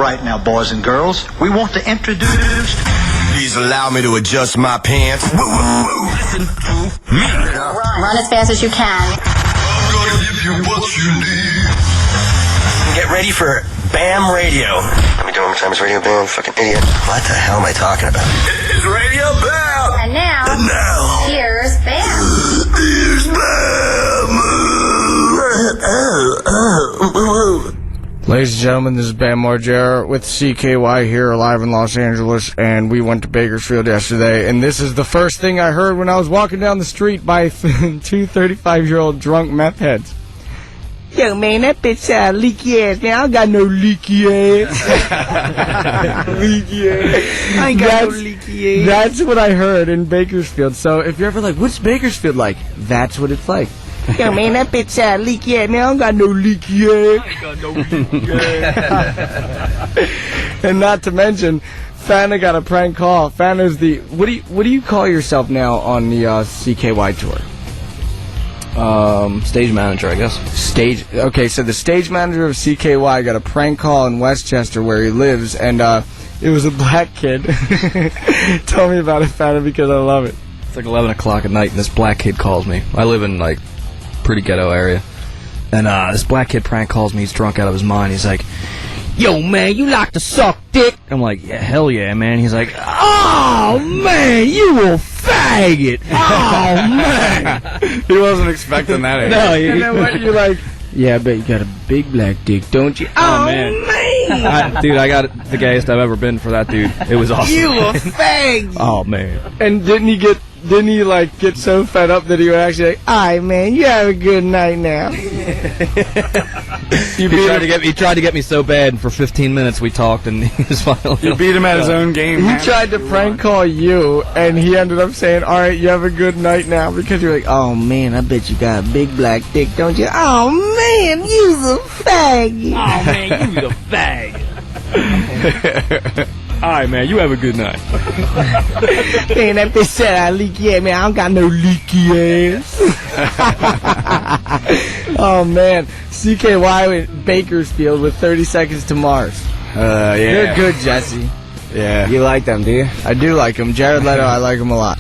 right now, boys and girls. We want to introduce... Please allow me to adjust my pants. Listen to me. Run as fast as you can. I'm gonna give you what you need. Get ready for Bam Radio. Let me do it one more time. It's Radio Bam. Fucking idiot. What the hell am I talking about? It's Radio Bam. And now, here's Bam. Here's Bam. Ladies and gentlemen, this is Bam Margera with CKY here live in Los Angeles, and we went to Bakersfield yesterday, and this is the first thing I heard when I was walking down the street by two 35-year-old drunk meth heads. Yo, man, that bitch leaky ass, man. I don't got no leaky ass. Leaky ass. I ain't got no leaky ass. That's what I heard in Bakersfield. So if you're ever like, what's Bakersfield like? That's what it's like. Yo, man, that bitch leaky ass, man. I don't got no leaky ass. I ain't got no leaky ass. And not to mention, Fana got a prank call. Fana's the... What do you call yourself now on the CKY tour? Stage manager, I guess. Okay, so the stage manager of CKY got a prank call in Westchester where he lives, and it was a black kid. Tell me about it, Fana, because I love it. It's like 11 o'clock at night, and this black kid calls me. I live in, like, pretty ghetto area. And this black kid prank calls me. He's drunk out of his mind. He's like, yo, man, you like to suck dick? I'm like, yeah, hell yeah, man. He's like, oh, man, you a faggot. Oh, man. He wasn't expecting that. No, and then what, you're like, yeah, I bet you got a big black dick, don't you? Oh, man. Dude, I got the gayest I've ever been for that dude. It was awesome. You a fag. Oh, man. And didn't he like get so fed up that he would actually like, alright, man, you have a good night now. He tried to get me so bad, and for 15 minutes we talked, and he was finally... You beat him at his own game. He tried to prank call you, and he ended up saying, alright, you have a good night now, because you're like, oh, man, I bet you got a big black dick, don't you? Oh, man, you's a fag. Oh, man, you's a fag. Alright, man, you have a good night. Man, that bitch said I leaky ass, man. I don't got no leaky ass. Oh, man. CKY in Bakersfield with 30 Seconds to Mars. Yeah. They're good, Jesse. Yeah. You like them, do you? I do like him. Jared Leto, I like him a lot.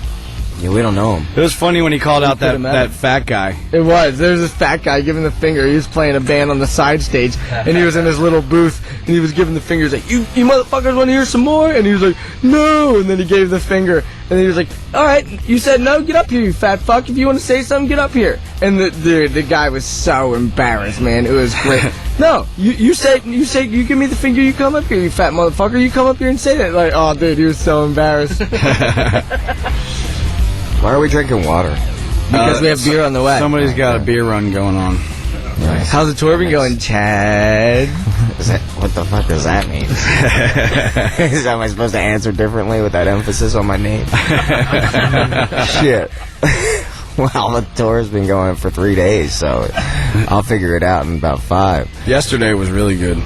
Yeah, we don't know him. It was funny when he called out that fat guy. It was. There's this fat guy giving the finger. He was playing a band on the side stage, and he was in his little booth, and he was giving the fingers like, you motherfuckers want to hear some more? And he was like, no. And then he gave the finger, and he was like, all right, you said no, get up here, you fat fuck. If you want to say something, get up here. And the guy was so embarrassed, man. It was great. No, you say you give me the finger, you come up here, you fat motherfucker. You come up here and say that. Like, oh, dude, he was so embarrassed. Why are we drinking water? Because we have beer on the way. Somebody's got a beer run going on. Nice. How's the tour been going, Chad? What the fuck does that mean? Am I supposed to answer differently with that emphasis on my name? Shit. Well, the tour's been going for 3 days, so I'll figure it out in about 5. Yesterday was really good.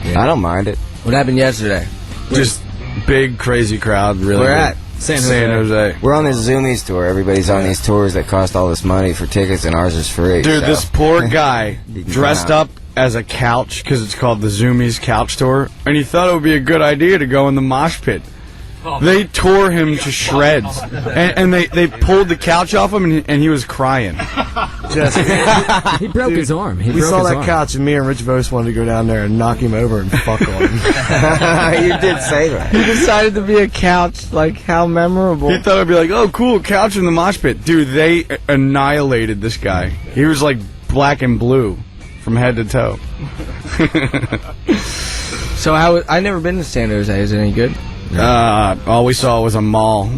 Yeah. I don't mind it. What happened yesterday? Just big, crazy crowd. Really. Where good. at? San Jose. We're on this Zoomies tour. Everybody's on these tours that cost all this money for tickets, and ours is free. Dude, so. this poor guy dressed up as a couch, because it's called the Zoomies Couch Tour, and he thought it would be a good idea to go in the mosh pit. They tore him to shreds, and they pulled the couch off him, and he was crying. He broke his arm. We saw that couch, and me and Rich Vos wanted to go down there and knock him over and fuck on him. You did say that. He decided to be a couch. Like, how memorable. He thought it'd be like, oh, cool, couch in the mosh pit. Dude, they annihilated this guy. He was like black and blue from head to toe. So I never been to San Jose. Is it any good? All we saw was a mall.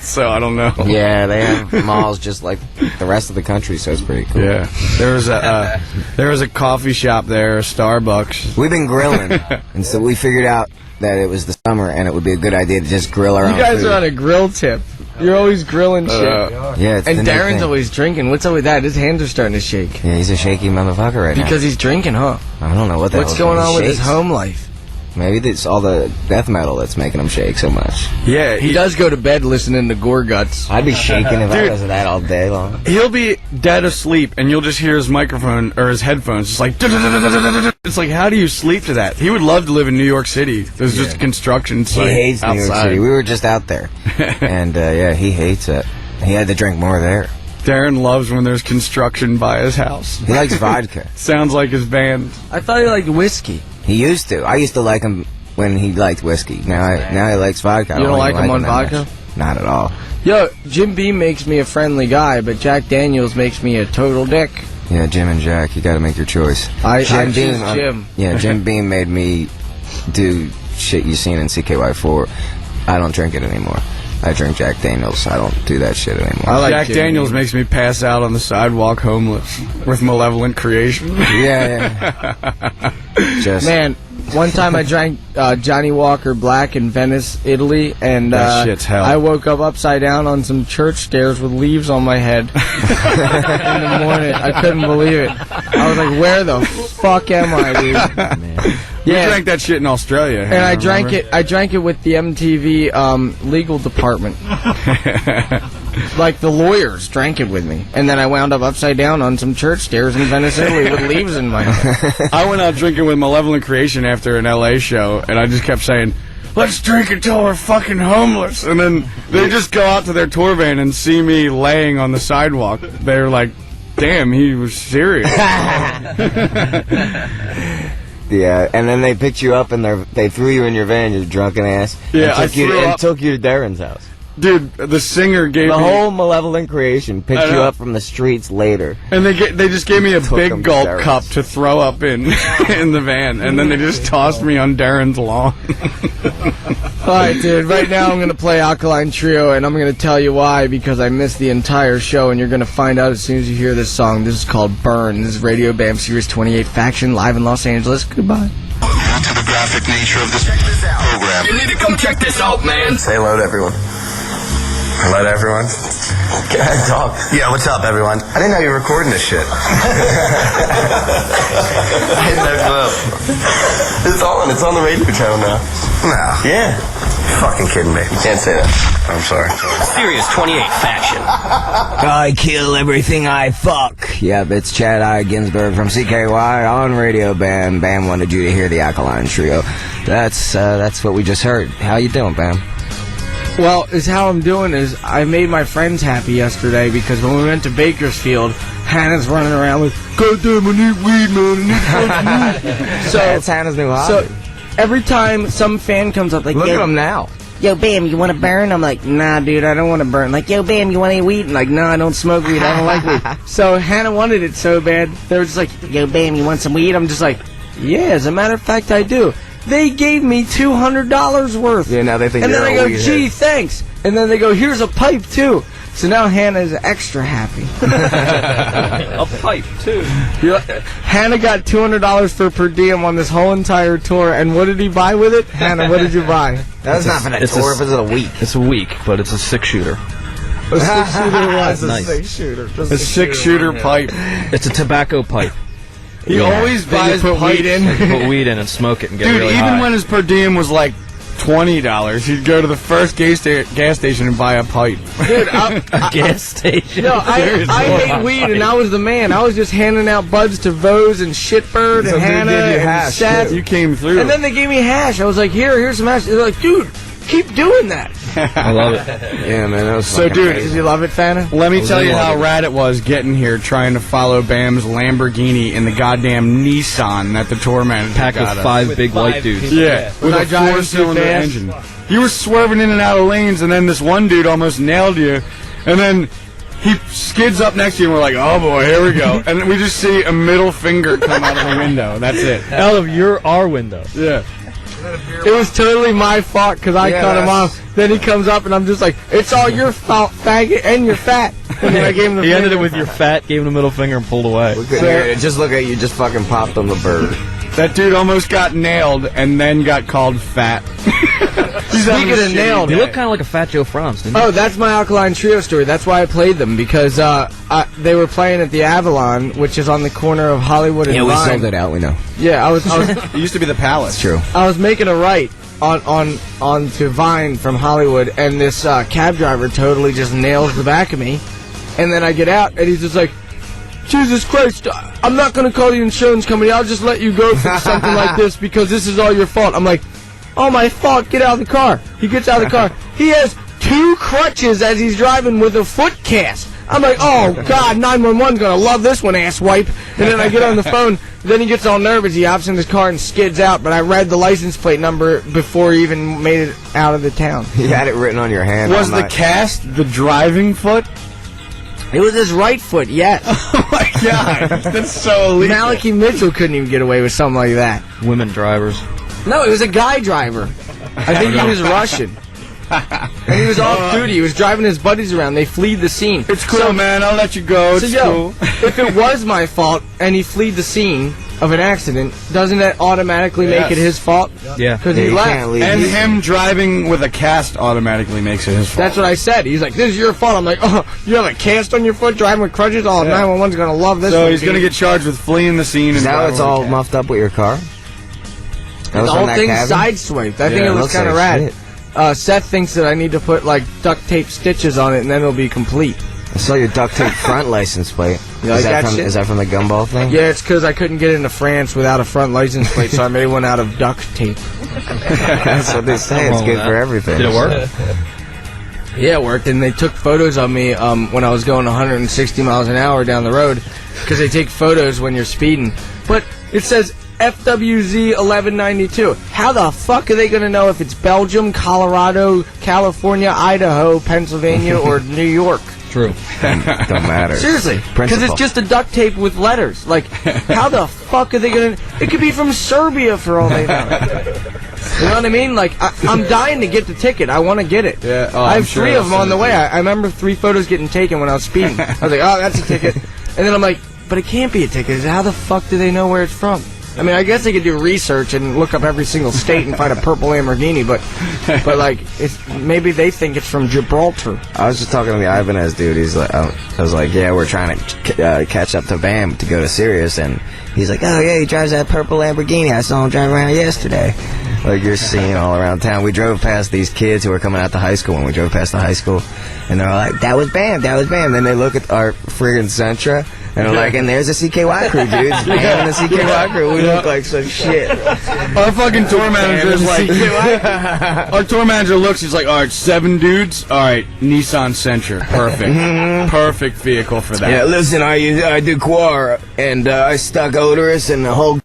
So I don't know. Yeah, they have malls just like the rest of the country, so it's pretty cool. Yeah, there was a coffee shop there, a Starbucks. We've been grilling, and so we figured out that it was the summer, and it would be a good idea to just grill our own You guys food. are on a grill tip. You're always grilling shit. Yeah, it's and the new Darren's thing. always drinking. What's up with that? His hands are starting to shake. Yeah, he's a shaky motherfucker right now. Because he's drinking, huh? I don't know what the What's hell going on with his shakes. home life? Maybe it's all the death metal that's making him shake so much. Yeah, He does go to bed listening to Gore Guts. I'd be shaking if I Dude. was that all day long. He'll be dead asleep, and you'll just hear his microphone or his headphones just like. It's like, how do you sleep to that? He would love to live in New York City. There's just a construction site He hates New York outside. City. We were just out there, and yeah, he hates it. He had to drink more there. Darren loves when there's construction by his house. He likes vodka. Sounds like his band. I thought he liked whiskey. He used to. I used to like him when he liked whiskey. Now he likes vodka. You don't like him on that vodka? much. Not at all. Yo, Jim Beam makes me a friendly guy, but Jack Daniels makes me a total dick. Yeah, Jim and Jack, you got to make your choice. I Jim choose Beam, Jim. Yeah, Jim Beam made me do shit you seen in CKY4. I don't drink it anymore. I drink Jack Daniels. I don't do that shit anymore. I like Jack Jim Daniels Beam. makes me pass out on the sidewalk homeless with malevolent creation. Yeah. Just Man, one time I drank Johnny Walker Black in Venice, Italy, and That shit's hell. I woke up upside down on some church stairs with leaves on my head in the morning. I couldn't believe it. I was like, where the fuck am I, dude? You drank that shit in Australia. And I drank it with the MTV legal department. Like the lawyers drank it with me. And then I wound up upside down on some church stairs in Venice, Italy with leaves in my head. I went out drinking with Malevolent Creation after an LA show, and I just kept saying, let's drink until we're fucking homeless. And then they just go out to their tour van and see me laying on the sidewalk. They're like, damn, he was serious. yeah, and then they picked you up and they threw you in your van, you drunken ass. Yeah, I and took you threw and up. took you to Darren's house. Dude, the singer gave The me... whole Malevolent Creation picked I you know. up from the streets later. And they just gave me a Took him big to gulp Darren's. cup to throw up in the van, and then they just tossed me on Darren's lawn. Alright, dude, right now I'm going to play Alkaline Trio, and I'm going to tell you why, because I missed the entire show, and you're going to find out as soon as you hear this song. This is called Burn. This is Radio Bam Sirius 28 Faction, live in Los Angeles. Goodbye. Due to the graphic nature of this program. You need to come check this out, man. Say hello to everyone. Hello to everyone. Can I talk? Yeah, what's up, everyone? I didn't know you were recording this shit. I didn't know. It's on. It's on the radio channel now. No. Yeah. You're fucking kidding me. You can't say that. I'm sorry. Sirius 28 Faction. I kill everything I fuck. Yep, it's Chad I. Ginsburg from CKY on Radio Bam. Bam wanted you to hear the Alkaline Trio. That's what we just heard. How you doing, Bam? Well, how I'm doing is I made my friends happy yesterday because when we went to Bakersfield, Hannah's running around with, goddamn, I need weed, man. I need weed. That's Hannah's new hobby. So every time some fan comes up like, Look at him now. Yo, Bam, you want to burn? I'm like, nah, dude, I don't want to burn. Like, yo, Bam, you want any weed? I'm like, no, I don't smoke weed. I don't like weed. So Hannah wanted it so bad. They were just like, yo, Bam, you want some weed? I'm just like, yeah, as a matter of fact, I do. They gave me $200 worth. Yeah, now they think and you're then I a go, weed gee, head. thanks. And then they go, here's a pipe, too. So now Hannah's extra happy. A pipe, too. Hannah got $200 for per diem on this whole entire tour. And what did he buy with it? Hannah, what did you buy? That's not for that it's tour, a- if it's a week. It's a week, but it's a six-shooter. A six-shooter was Nice. a six-shooter. A six-shooter pipe. It's a tobacco pipe. He always Then buys you put pipes. weed in. You put weed in and smoke it and get Dude, really even high. when his per diem was like $20, he'd go to the first gas station and buy a pipe. Dude, a gas station. No, I hate weed, and I was the man. I was just handing out buds to Vose and Shitbird and So they Hannah gave you and hash, Seth. You came through. And then they gave me hash. I was like, here's some hash. They're like, dude, keep doing that. I love it. Yeah, man, that was So, fucking dude, crazy. Did you love it, Fana? Let me tell you love how it. rad it was getting here trying to follow Bam's Lamborghini in the goddamn Nissan that the tour manager Packed got with us. five big white dudes. Yeah, with I a driving too four-cylinder fast? engine. You were swerving in and out of lanes, and then this one dude almost nailed you, and then he skids up next to you, and we're like, oh boy, here we go. And then we just see a middle finger come out of the window. That's it. Out of our window. Yeah. It was totally my fault because I cut him off. Then he comes up, and I'm just like, it's all your fault, faggot, and you're fat. And then I gave him the He ended it finger. with your fat, gave him the middle finger, and pulled away. Look at here, just look at you, just fucking popped on the bird. That dude almost got nailed and then got called fat. Speaking of nailed, You look kind of like a Fat Joe Frantz, didn't you? oh, that's my Alkaline Trio story. That's why I played them, because they were playing at the Avalon, which is on the corner of Hollywood and Yeah, we Vine. sold it out, we know. Yeah, I was It used to be the Palace. True. I was making a right on to Vine from Hollywood, and this cab driver totally just nails the back of me. And then I get out, and he's just like, Jesus Christ, I'm not going to call the insurance company. I'll just let you go for something like this because this is all your fault. I'm like, oh, my fault. Get out of the car. He gets out of the car. He has 2 crutches as he's driving with a foot cast. I'm like, oh, God, 911's going to love this one, asswipe. And then I get on the phone. Then he gets all nervous. He hops in his car and skids out. But I read the license plate number before he even made it out of the town. You had it written on your hand. Was the cast the driving foot? It was his right foot, yes. Oh, my God. That's so illegal. Malachi Mitchell couldn't even get away with something like that. Women drivers. No, it was a guy driver. I think he was Russian. And he was off duty. He was driving his buddies around. They fled the scene. It's cool, man. I'll let you go. It's cool. If it was my fault and he fled the scene of an accident, doesn't that automatically make it his fault? Yeah. Because he left. And him driving with a cast automatically makes it his fault. That's what I said. He's like, this is your fault. I'm like, oh, you have a cast on your foot driving with crutches? Oh, 911's going to love this. So he's going to get charged with fleeing the scene. Is that how it's all muffed up with your car? The whole thing's sideswiped. I think it was kind of rad. Seth thinks that I need to put, like, duct tape stitches on it, and then it'll be complete. I saw your duct tape front license plate. You like that shit? Is that from the gumball thing? Yeah, it's because I couldn't get into France without a front license plate, so I made one out of duct tape. That's what they say. It's good for everything. Did it work? Yeah, it worked, and they took photos of me when I was going 160 miles an hour down the road, because they take photos when you're speeding. But it says FWZ 1192. How the fuck are they going to know if it's Belgium, Colorado, California, Idaho, Pennsylvania, or New York? True. Don't matter. Seriously, because it's just a duct tape with letters. Like, how the fuck are they going to... It could be from Serbia for all they know. You know what I mean? Like, I'm dying to get the ticket. I want to get it. Yeah, I have 3 of them on the way. I remember 3 photos getting taken when I was speeding. I was like, oh, that's a ticket. And then I'm like, but it can't be a ticket. How the fuck do they know where it's from? I mean, I guess they could do research and look up every single state and find a purple Lamborghini, but like, maybe they think it's from Gibraltar. I was just talking to the Ibanez dude. He's like, I was like, yeah, we're trying to catch up to Bam to go to Sirius, and he's like, oh yeah, he drives that purple Lamborghini. I saw him drive around yesterday. Like, you're seeing all around town. We drove past these kids who were coming out to high school, and we drove past the high school, and they're all like, that was Bam, that was Bam. Then they look at our friggin' Sentra, and they're like, and there's the CKY crew, dude. It's Bam and the CKY crew. We look like some shit. Our fucking tour manager is like, our tour manager looks, he's like, all right, 7 dudes, all right, Nissan Sentra, perfect, perfect vehicle for that. Yeah, listen, I do Guar, and I stuck Odorous and the whole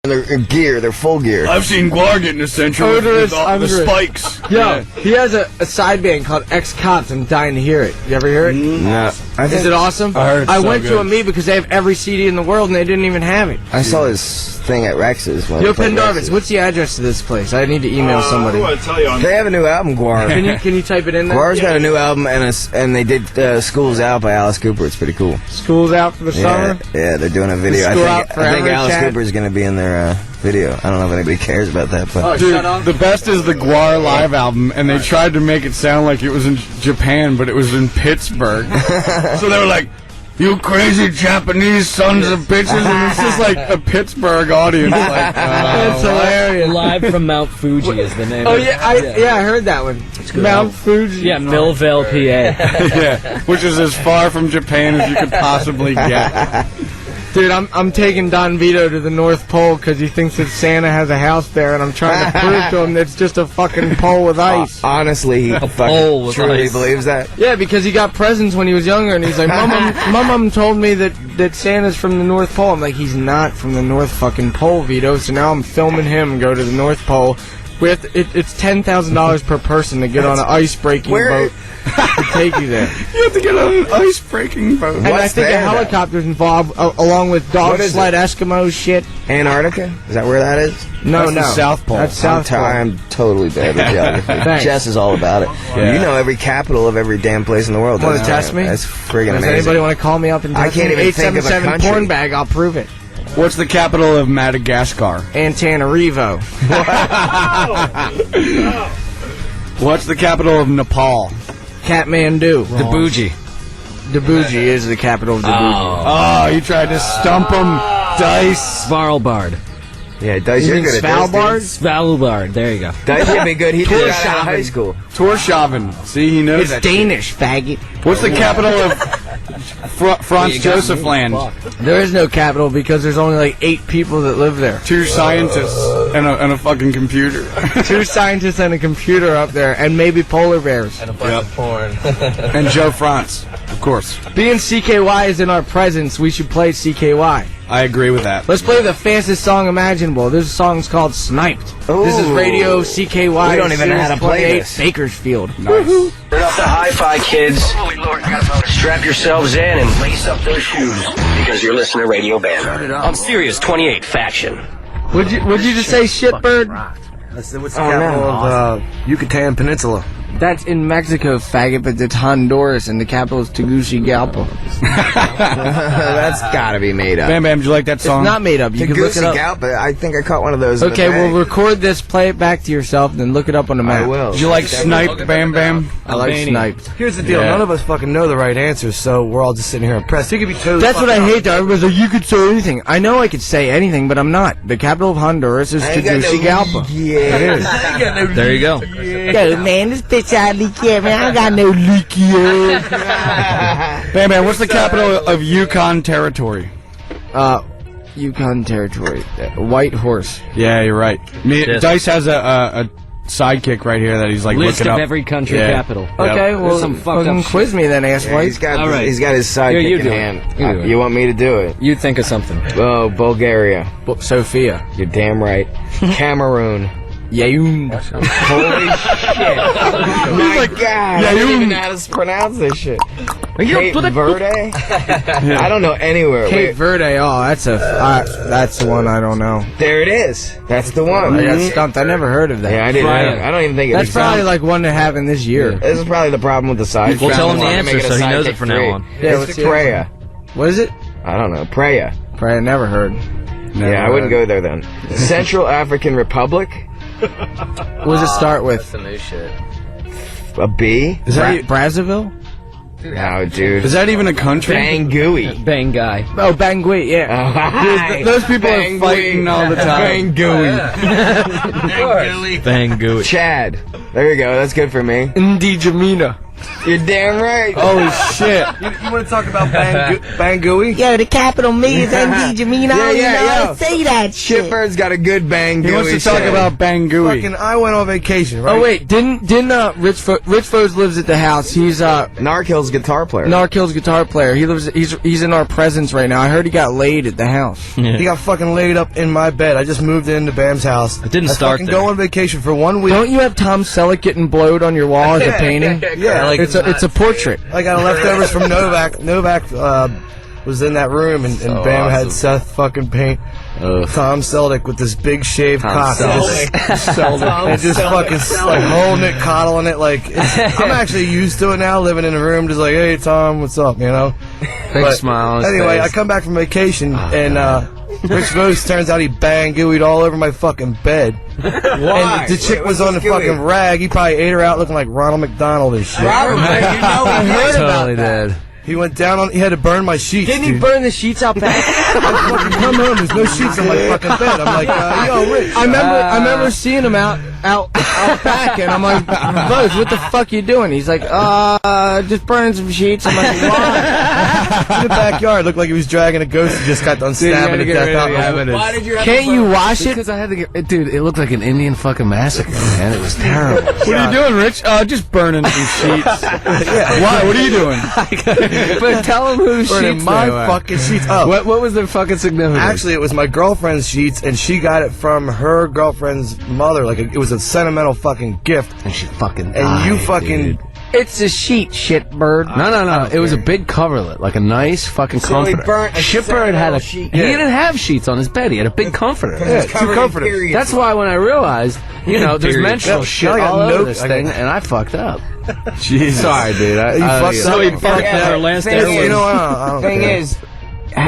their gear, their full gear. I've seen Guar get in a Sentra with all the spikes. Yo, he has a side band called X-Cops. I'm dying to hear it. You ever hear it? No. Is it awesome? I heard it's I so went good. to a meet because they have every CD in the world and they didn't even have it. I saw this thing at Rex's. Yo, Pendarvis, what's the address to this place? I need to email somebody. They have a new album, Guar. Can you type it in there? Guar's got a new album, and they did School's Out by Alice Cooper. It's pretty cool. School's out for the summer? Yeah, they're doing a video. School I Out think Forever, Alice Chad? Cooper's going to be in their video. I don't know if anybody cares about that, but Dude, the best is the Guar live album, and they tried to make it sound like it was in Japan, but it was in Pittsburgh. So they were like, you crazy Japanese sons of bitches, and it's just like a Pittsburgh audience. Like, That's hilarious. Live from Mount Fuji is the name. Oh, of it. yeah, I heard that one. Mount Fuji. Yeah, Millville, PA. yeah, which is as far from Japan as you could possibly get. Dude, I'm taking Don Vito to the North Pole because he thinks that Santa has a house there, and I'm trying to prove to him that it's just a fucking pole with ice. honestly, he pole fucking with truly ice. believes that. Yeah, because he got presents when he was younger, and he's like, Mom told me that Santa's from the North Pole. I'm like, he's not from the North fucking Pole, Vito. So now I'm filming him go to the North Pole. It's $10,000 per person to get on an ice-breaking boat to take you there. You have to get on an ice-breaking boat. And I think a helicopter's involved, along with dog sled Eskimo shit. Antarctica? Is that where that is? No, That's the South Pole. That's South Pole. I'm totally bad with geography. Thanks. Jess is all about it. Yeah. You know every capital of every damn place in the world. Want to That's test me? That's friggin' Does amazing. anybody want to call me up and I test can't me? even think of a 877 country. porn bag, I'll prove it. What's the capital of Madagascar? Antananarivo. What's the capital of Nepal? Kathmandu. Djibouti. Djibouti is the capital of Djibouti. Oh, you tried to stump him, Dice. Svalbard. Yeah, Dice, you're good at Svalbard? Svalbard. There you go. Dice would be good. He did that out of high school. Torshavn. See, he knows It's that Danish, faggot. shit. What's the capital of Franz Joseph Land? There is no capital because there's only like 8 people that live there. 2 scientists and a fucking computer. 2 scientists and a computer up there, and maybe polar bears. And a bunch of porn. And Joe Frantz, of course. Being CKY is in our presence, we should play CKY. I agree with that. Let's play the fastest song imaginable. This song's called Sniped. This is Radio CKY. We don't even know how to play 28, this. Bakersfield. Nice. Turn off the hi-fi, kids. Strap yourselves in and lace up those shoes because you're listening to Radio Bam on Sirius 28 Faction. Would you just say shitbird? What's the capital of Yucatan Peninsula? That's in Mexico, faggot, but it's Honduras, and the capital is Tegucigalpa. That's gotta be made up. Bam Bam, did you like that song? It's not made up. You can look it up. But I think I caught one of those. Okay, well, record this, play it back to yourself, then look it up on the map. I will. Did you like Sniped, Bam Bam? I like Sniped. Here's the deal. Yeah. None of us fucking know the right answers, so we're all just sitting here impressed. You could be totally. That's what I fucking hate, though. Everybody's like, you could say anything. I know I could say anything, but I'm not. The capital of Honduras is Tegucigalpa. Yeah. There you go. Yo, man, this bitch out leaky air, man. I got no leaky air. Bam Bam, what's the capital of Yukon Territory? Yukon Territory. White Horse. Yeah, you're right. Yes. Dice has a sidekick right here that he's like List looking of up. every country Yeah. capital. Okay, Yep. well, some fucked fucking up quiz me then, ass Yeah, white. he's got All right. he's got his sidekick Here, you in do it. hand. You do it. You want me to do it? You think of something. Oh, Bulgaria. Sophia. You're damn right. Cameroon. Yaoun. Holy shit. My God. I don't even know how to pronounce this shit. Cape Verde? I don't know anywhere. Cape Wait, Verde. Oh, that's the one I don't know. there it is. That's the one. I got stumped. I never heard of that. Yeah, I didn't. I don't even think it That's was probably like one to have in this year. This is probably the problem with the side. We'll tell him the Wanna make answer it a so he knows sidekick it from now three. on. Yeah, It's what's the Praia. What is it? I don't know. Praia. Probably never heard. Yeah, I wouldn't go there then. Central African Republic. What does it start with? some new shit. A B? Brazzaville? No, dude. Is that even a country? Bangui. Bangai. Oh, Bangui, yeah. Those people are fighting all the time. Bangui. Chad. There you go. That's good for me. Indi Jamina. You're damn right. Holy shit. You want to talk about Bangui? Yo, the capital means Indi Jamina. Yeah, yeah. Say that Shitbird's got a good Bangui. He wants to talk about Bangui. Fucking, I went on vacation, right? Oh wait, didn't Rich Foes lives at the house? He's Narkill's guitar player. Narkill's guitar player. He lives. He's in our presence right now. I heard he got laid at the house. He got fucking laid up in my bed. I just moved into Bam's house. It didn't I start fucking there. go on vacation for 1 week. Don't you have Tom Selleck getting blowed on your wall as a painting? Yeah, like It's a portrait. I got leftovers from Novak. Novak was in that room, and Bam had Seth fucking paint Tom Selleck with this big shaved cock. And just fucking like holding it, coddling it. Like I'm actually used to it now, living in a room, just like, hey Tom, what's up, you know? Big smile on his Anyway, face. I come back from vacation, and Rich Rose turns out he bangooied all over my fucking bed. Why? And the chick Wait, was what's on the this gooey? fucking rag. He probably ate her out looking like Ronald McDonald and shit. I heard about that. He went down on. He had to burn my sheets. Didn't he dude. burn the sheets out back? I fucking come home. There's no sheets on my fucking bed. I'm like, yo, Rich. I remember seeing him out back, and I'm like, Buzz, what the fuck you doing? He's like, just burning some sheets. I'm like, why? In the backyard, looked like he was dragging a ghost. He just got done stabbing to death out. Why did you have Can't you wash it? Because I had to get, dude, it looked like an Indian fucking massacre, man. It was terrible. What are you doing, Rich? Just burning some sheets. Yeah. Why? What are you doing? But tell him whose Burning sheets my they were. fucking sheets. Oh, What was the fucking significance? actually, it was my girlfriend's sheets, and she got it from her girlfriend's mother. Like, it was a sentimental fucking gift. and she fucking And died, you fucking. dude. It's a sheet, shitbird. No. It was a big coverlet, like a nice fucking So he comforter. burnt a Shitbird had a sentimental sheet. He didn't have sheets on his bed. He had a big comforter. Yeah, two comforters. Period. That's why when I realized, there's Period. menstrual Yeah, shit I got all over notes. this I got- thing, and I fucked up. Jesus. Sorry, dude. You fucked yeah. up. So he fucked Yeah, our last thing airway. is- You know, I don't Thing care. is,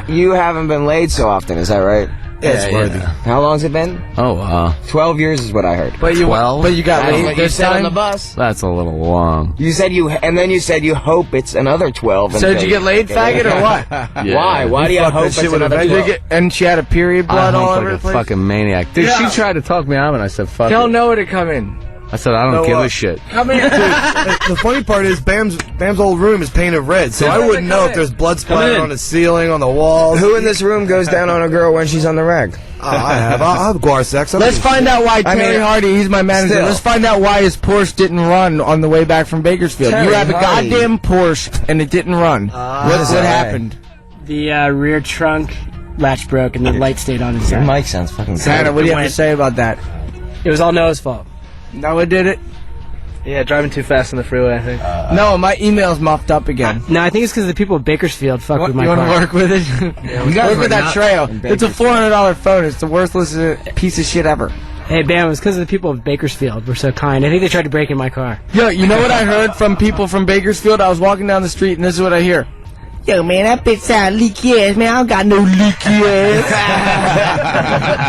you haven't been laid so often, is that right? Yeah, it's worthy. How long's it been? Oh, 12 years is what I heard. But you 12? But you got That's laid what you this said on time? the bus. that's a little long. You said and then you said you hope it's another 12. So did you get laid, faggot, or what? Why? Why do you fucked hope that it's shit with a another vengeance? 12? And she had a period blood I all humped over like the a place? fucking maniac. Dude, Yeah. she tried to talk me out, and I said, fuck Tell it. Noah to come in. I said, I don't No, give a shit. Come in. The funny part is Bam's old room is painted red, so I wouldn't know if there's blood splatter on the ceiling, on the walls. Who in this room goes down on a girl when she's on the rag? Oh, I have. I'll have guar sex. Let's find out why Terry Hardy, he's my manager. still. Let's find out why his Porsche didn't run on the way back from Bakersfield. Terry you have a Hardy. goddamn Porsche and it didn't run. What happened? The rear trunk latch broke and the light stayed on inside. Your mic sounds fucking Santa, what do you have to say about that? It was all Noah's fault. Noah did it? Yeah, driving too fast on the freeway, I think. No, my email's muffed up again. No, I think it's because the people of Bakersfield fucked with my You want car. to work with it? Work with that trail. It's a $400 phone. It's the worthless piece of shit ever. Hey, Bam, it was because of the people of Bakersfield were so kind. I think they tried to break in my car. Yo, you know what I heard from people from Bakersfield? I was walking down the street and this is what I hear. Yo, man, that bitch sound leaky ass, man. I don't got no leaky ass.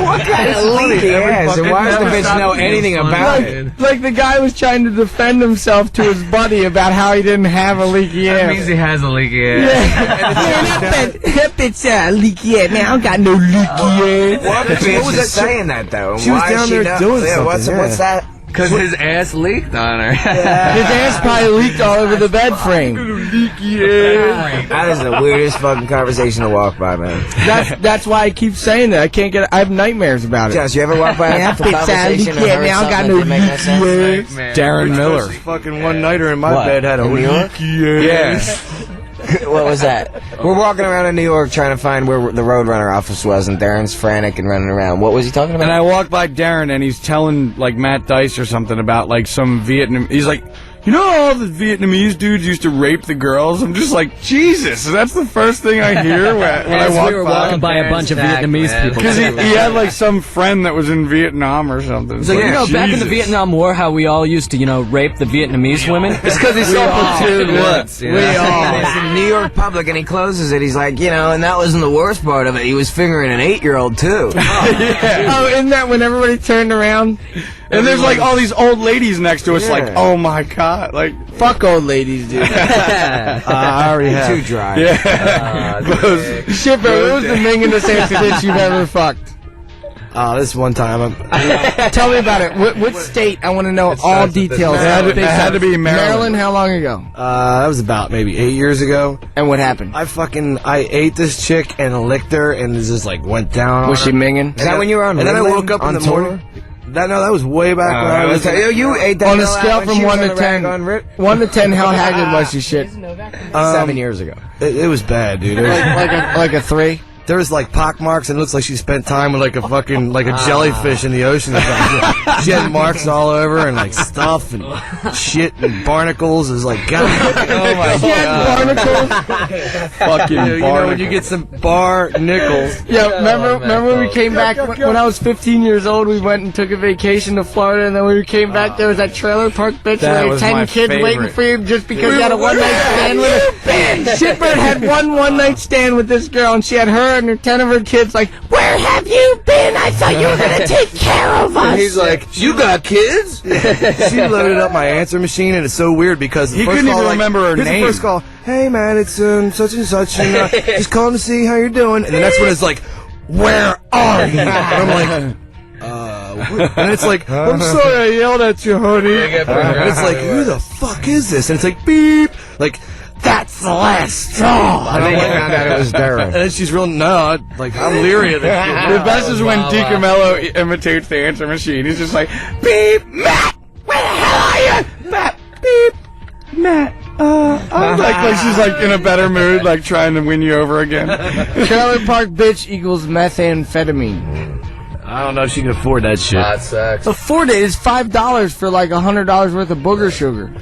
What kind of leaky ass? And why does the bitch know anything about it? Like the guy was trying to defend himself to his buddy about how he didn't have a leaky ass. That means he has a leaky ass. That bitch sound leaky ass, man. I don't got no leaky ass. What bitch is saying that, though? She was Why down is there not- doing yeah, something, What's that? Because his ass leaked on her. His ass probably leaked all over the bed frame. That is the weirdest fucking conversation to walk by, man. That's why I keep saying that. I can't get. I have nightmares about it. Josh, you ever walk by a conversation and heard now I got something no that make no sense? Darren Miller. Fucking one nighter in my What? bed had a In New York? leaky ass. What was that? We're walking around in New York trying to find where the Roadrunner office was, and Darren's frantic and running around. What was he talking about? And I walked by Darren, and he's telling, like, Matt Dice or something about, like, some Vietnam... He's like, you know how all the Vietnamese dudes used to rape the girls? I'm just like, Jesus, that's the first thing I hear when I walk we were by. walking by a bunch of Vietnamese people. Because he had, like, some friend that was in Vietnam or something. So, you know, back in the Jesus. Vietnam War, how we all used to, rape the Vietnamese women? It's because he saw platoon once. We all. It's in New York Public, and he closes it. He's like, and that wasn't the worst part of it. He was fingering an 8-year-old, too. Oh, isn't that when everybody turned around? And there's, like, all these old ladies next to us, Yeah. like, oh, my God. Like, Fuck old ladies, dude. I already have. Too dry. Shit, bro, what was the mingingest ass bitch you've ever fucked? This one time, Tell me about it. What state? I want to know all details. it had to be Maryland. How long ago? that was about maybe 8 years ago. And what happened? I ate this chick and licked her and just like went down on Was she her. minging? Is that when you were on And then I Ritalin woke up in on the tour? morning. That was way back when I was. You ate that On a girl out scale when from she 1 was to on the rag 10, on Rit- 1 to 10, how haggard was she? Shit, 7 years ago. It was bad, dude. It was, like a 3. there was like pock marks, and it looks like she spent time with like a fucking like a jellyfish in the ocean. Or something. She had marks all over and like stuff and shit and barnacles. It was like God. Oh my God! Barnacles. Fucking You know when you get some barnacles. Yeah, remember when we came back when I was 15 years old? We went and took a vacation to Florida, and then when we came back, there was that trailer park bitch That with was 10 my kids favorite. waiting for you just because you had a one-night stand with her. Shitbird had one night stand with this girl, and she had her and her 10 of her kids like, "Where have you been? I thought you were gonna take care of us." And he's like, You got kids? she loaded up my answer machine, and it's so weird because the He first couldn't call, even like, remember her here's name. The first call, hey man, it's such and such, and just calling to see how you're doing. And the next one is like, where are you? And I'm like, and it's like, I'm sorry I yelled at you, honey. And it's like, who the fuck is this? And it's like, beep, like. That's the last straw. I think I found out it was Darren. And then she's real, I'm leery of this. The best is when DiCamillo imitates the answer machine. He's just like, beep, Matt, where the hell are you? Matt, beep, Matt. I'm like she's like in a better mood, like trying to win you over again. Trailer park bitch equals methamphetamine. I don't know if she can afford that shit. Afford it. It's $5 for like $100 worth of booger sugar.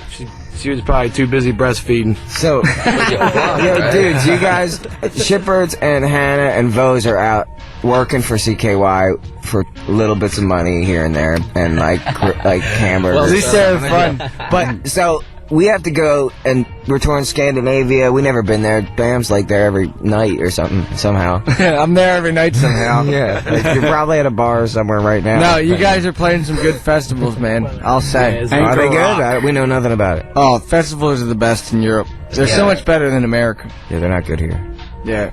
She was probably too busy breastfeeding. So, dudes, you guys, Shitbirds and Hannah and Vose are out working for CKY for little bits of money here and there, and like hamburgers. Well, at least they're fun. But so we have to go, and we're touring Scandinavia. We never been there. Bam's like there every night or something, somehow. I'm there every night somehow. Yeah, like you're probably at a bar somewhere right now. No, you guys are playing some good festivals, man. I'll say. Are they good? We know nothing about it. Oh, festivals are the best in Europe. They're so much better than America. Yeah, they're not good here. Yeah,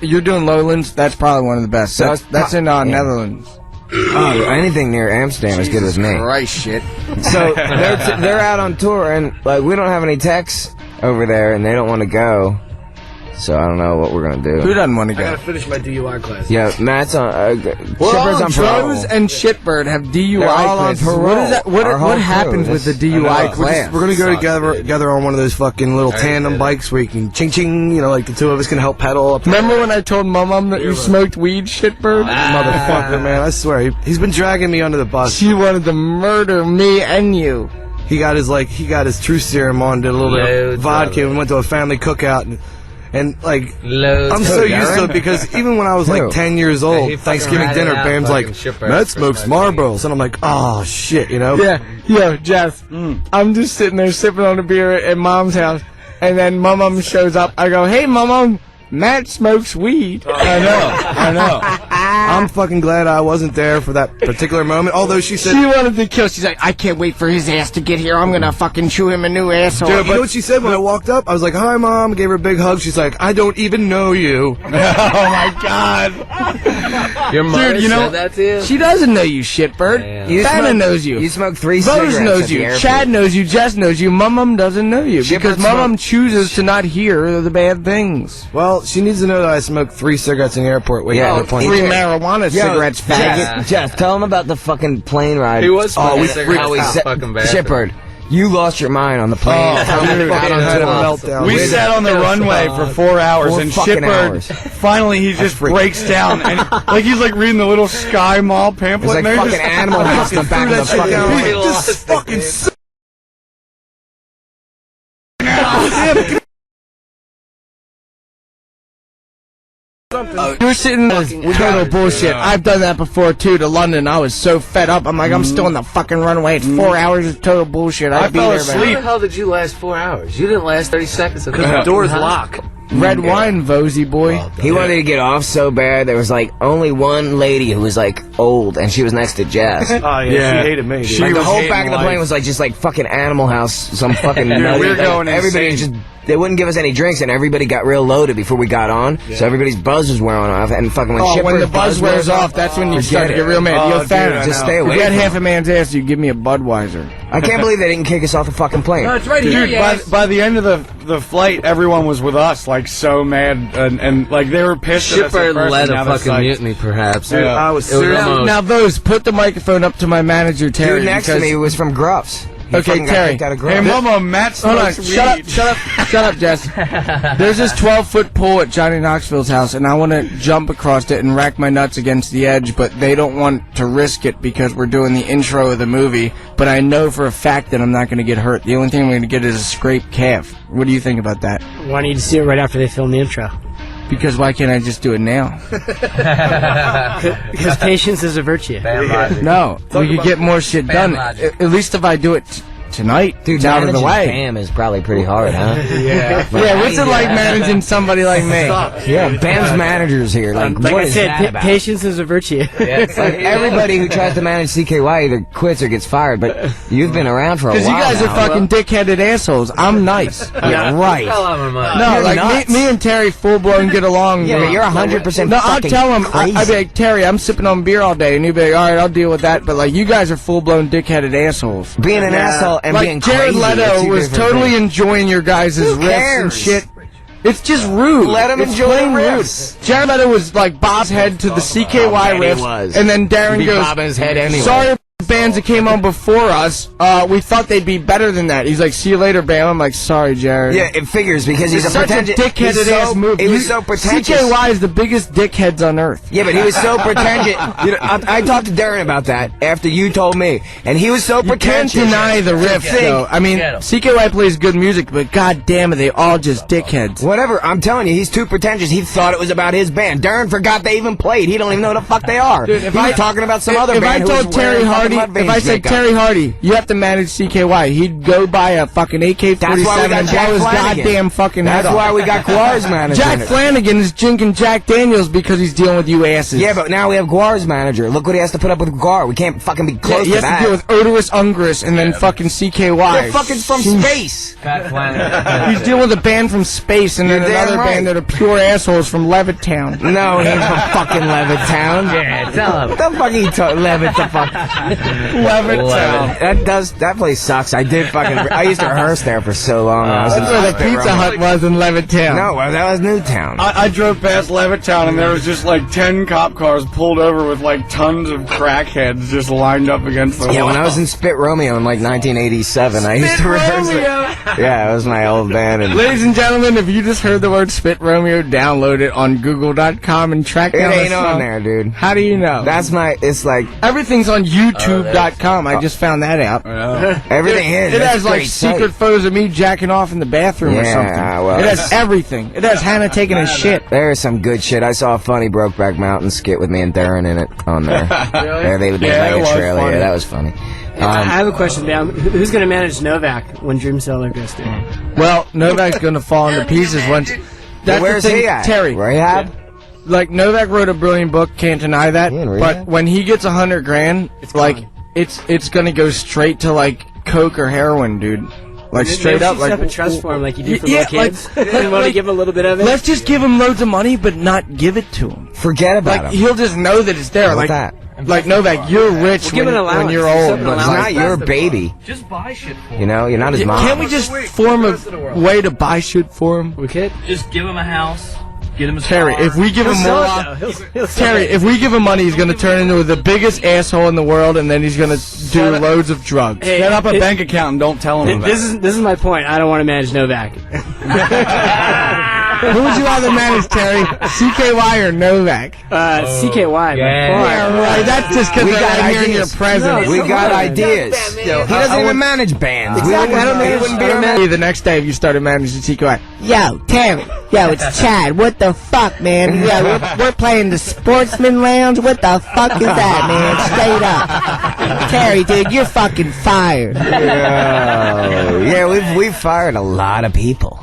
you're doing Lowlands. That's probably one of the best. So that's in Netherlands. Oh, anything near Amsterdam is good with me. Christ, shit. So they're out on tour, and like we don't have any techs over there, and they don't want to go. So I don't know what we're gonna do. Who doesn't want to go? I gotta finish my DUI class. Yeah, Matt's on. Shipbird's on Rose parole. and Shitbird have DUI They're all on classes. parole. What is that? Our whole What crew. happens with the DUI class? We're gonna go together on one of those fucking little tandem bikes where you can ching ching. You know, like the two of us can help pedal up. Remember when I told Mom that you smoked weed, Shitbird? Motherfucker, man! I swear, he's been dragging me under the bus. She wanted to murder me and you. He got his truth serum on, did a little bit of vodka, and went to a family cookout. And like, I'm so used to it because even when I was like 10 years old, Thanksgiving dinner, Bam's like, Matt smokes Marlboros. And I'm like, oh shit, you know? Yeah, yo, Jeff, I'm just sitting there sipping on a beer at Mom's house, and then Mom shows up. I go, hey, Mom, Matt smokes weed. I know. I'm fucking glad I wasn't there for that particular moment. Although she said she wanted to kill. She's like, I can't wait for his ass to get here. I'm gonna fucking chew him a new asshole. Dude, you know what she said when I walked up? I was like, hi, Mom. Gave her a big hug. She's like, I don't even know you. Oh, my God. Your mother Dude, you know, said that to you? She doesn't know you, Shitbird. Diana knows you. You smoke 3 Rose cigarettes knows at the you. airport. Chad knows you. Jess knows you. Mum doesn't know you. Because Mum chooses to not hear the bad things. Well, she needs to know that I smoked 3 cigarettes in the airport. Wait, Yeah, 3 marijuana cigarettes, faggot. Jeff, tell him about the fucking plane ride. He was smoking cigarettes. Fucking bad. Shipbird, you lost your mind on the plane. We sat on the runway for 4 hours, and Shitbird, finally, he just breaks down, and like he's like reading the little Sky Mall pamphlet. It's like and fucking Animal House in the back of the fucking plane. This fucking You're sitting with total bullshit. I've done that before too to London. I was so fed up. I'm like, I'm still on the fucking runway. It's 4 hours of total bullshit. I fell asleep. How the hell did you last 4 hours? You didn't last 30 seconds. Because the door's locked. Red wine, Vosey boy. He wanted to get off so bad. There was like only one lady who was like old, and she was next to Jess. Oh yeah, she hated me. Dude. Like the whole hating back of the plane life. was like just like fucking Animal House, some fucking nutty. we were going everybody insane. just. They wouldn't give us any drinks, and everybody got real loaded before we got on. So everybody's buzz was wearing off, and fucking when When the Shipbird's buzz wears off, that's when you start to get real mad. Yo, Thanos, just stay away. If you had from half it. a man's ass, you give me a Budweiser. I can't believe they didn't kick us off the fucking plane. No, it's right here. Dude, by the end of the flight, everyone was with us, like so mad, and like they were pissed. at us at Shipper first, led and a now they're fucking psyched. mutiny, perhaps. Dude, I was It was serious. almost- Now, Vose, put the microphone up to my manager, Terry. Dude next to because- me was from Gruff's. He Okay, fucking got Terry. kicked out of Hey, Gruff's. Mama, Matt Hold on, smokes shut weed. up, Jess. There's this 12-foot pole at Johnny Knoxville's house, and I want to jump across it and rack my nuts against the edge, but they don't want to risk it because we're doing the intro of the movie, but I know for a fact that I'm not going to get hurt. The only thing I'm going to get is a scraped calf. What do you think about that? Why don't you see it right after they film the intro? Because why can't I just do it now? Because patience is a virtue. No, we could get more shit done. At least if I do it tonight, Dude, it's out of the managing way. Bam is probably pretty hard, huh? Yeah, what's it like managing somebody like me? Yeah, Bam's manager's here. Like Like what I is said, that about? patience is a virtue. Like everybody who tries to manage CKY either quits or gets fired, but you've been around for a while. Because you guys now. are fucking dickheaded assholes. I'm nice. Yeah, right. Hell out of my mind. No, You're like nuts. me and Terry full blown get along. Yeah, but you're 100% No, I'll fucking tell him. crazy. I'd be like, Terry, I'm sipping on beer all day, and he'd be like, all right, I'll deal with that. But like, you guys are full blown dickheaded assholes. Being an asshole and Like being Jared crazy. are Leto two was different totally things. enjoying your guys' riffs and cares? shit. It's just rude. Let him It's enjoy plain the rude. riffs. Jared Leto was like Bob's head to the CKY he riffs, was. and then Darren Be goes, bobbing his head anyway. sorry bands that came on before us, we thought they'd be better than that. He's like, see you later, Bam. I'm like, sorry, Jared. Yeah, it figures because he's It's a such a pretentious. dickheaded ass move. He was so pretentious. CKY is the biggest dickheads on earth. Yeah, but he was so pretentious. You know, I talked to Darren about that after you told me, and he was so You can't pretentious. deny the riff, Think- though. I mean, CKY plays good music, but god damn it, they all just dickheads. Whatever, I'm telling you, he's too pretentious. He thought it was about his band. Darren forgot they even played. He don't even know the fuck they are. Dude, if he was I- talking about some other If band I who was told Terry wearing fucking Hardy, mud veins if I said makeup. Terry Hardy, you have to manage CKY. He'd go buy a fucking AK-47 and blow his goddamn fucking head off. That's why we got Guar's manager. Jack Flanagan is drinking Jack Daniels because he's dealing with you asses. Yeah, but now we have Guar's manager. Look what he has to put up with Guar. We can't fucking be close he to has that. to deal with Odorous Ungress and then fucking CKY. They're fucking from space. He's dealing with a band from space and then You're damn another right. band that are pure assholes from Levittown. No, he ain't from fucking Levittown. Yeah, tell him. What the fuck he Levitt the fuck? Levittown. That place sucks. I used to rehearse there for so long. That's where the Pizza Hut was in Levittown. No, that was Newtown. I drove past Levittown and there was just like 10 cop cars pulled over with like tons of crackheads just lined up against the wall. Yeah, when I was in Spit Romeo in like 1987, I used to rehearse it. Yeah, it was my old band. And Ladies and gentlemen, if you just heard the word Spit Romeo, download it on Google.com and track it down the ain't on song. there, dude. How do you know? It's like Everything's on YouTube.com. I just found that out. everything is. It That's has a like great secret site. photos of me jacking off in the bathroom or Yeah, something. well, it has everything. It has Hannah taking a shit. There's some good shit. I saw a funny Brokeback Mountain skit with me and Darren in it on there. Yeah, they made Yeah, it like was a trailer. funny. Yeah, that was funny. I have a question, Bam. Who's going to manage Novak when Dream Cellar goes through? Well, Novak's going to fall into pieces once. That's Where's the thing, he at? Terry. Rahab? Like, Novak wrote a brilliant book, can't deny that. Yeah, But when he gets $100 grand, it's going to go straight to, like, coke or heroin, dude. Like, straight up. Set Like, up a trust for him like you do for yeah, little kids. You want to give him a little bit of it? let's just give him loads of money, but not give it to him. Forget about Like, him. he'll just know that it's there. How like about Like, Novak, you're rich give when, an allowance. when you're Set old. an But It's allowance. not your baby. Just buy shit for him. You know, you're not his mom. can't we just form a way to buy shit for him? We could. Just give him a house. Get him a Terry, car. if we give him more, Terry, if we give him money, he's gonna turn into the biggest asshole in the world, and then he's gonna do loads of drugs. Hey, Set up a bank account and don't tell him about This is my point. I don't want to manage Novak. Who would you rather manage, Terry? CKY or Novak? CKY. Yeah, right. That's just because We they're got right here in your ideas. presence. We got ideas. He doesn't even manage bands. Exactly. I don't He think wouldn't be our the next day if you started managing CKY. Yo, Terry. Yo, it's Chad. What the fuck, man? Yo, we're playing the Sportsman Lounge. What the fuck is that, man? Straight up. Terry, dude, you're fucking fired. Yeah, we've fired a lot of people.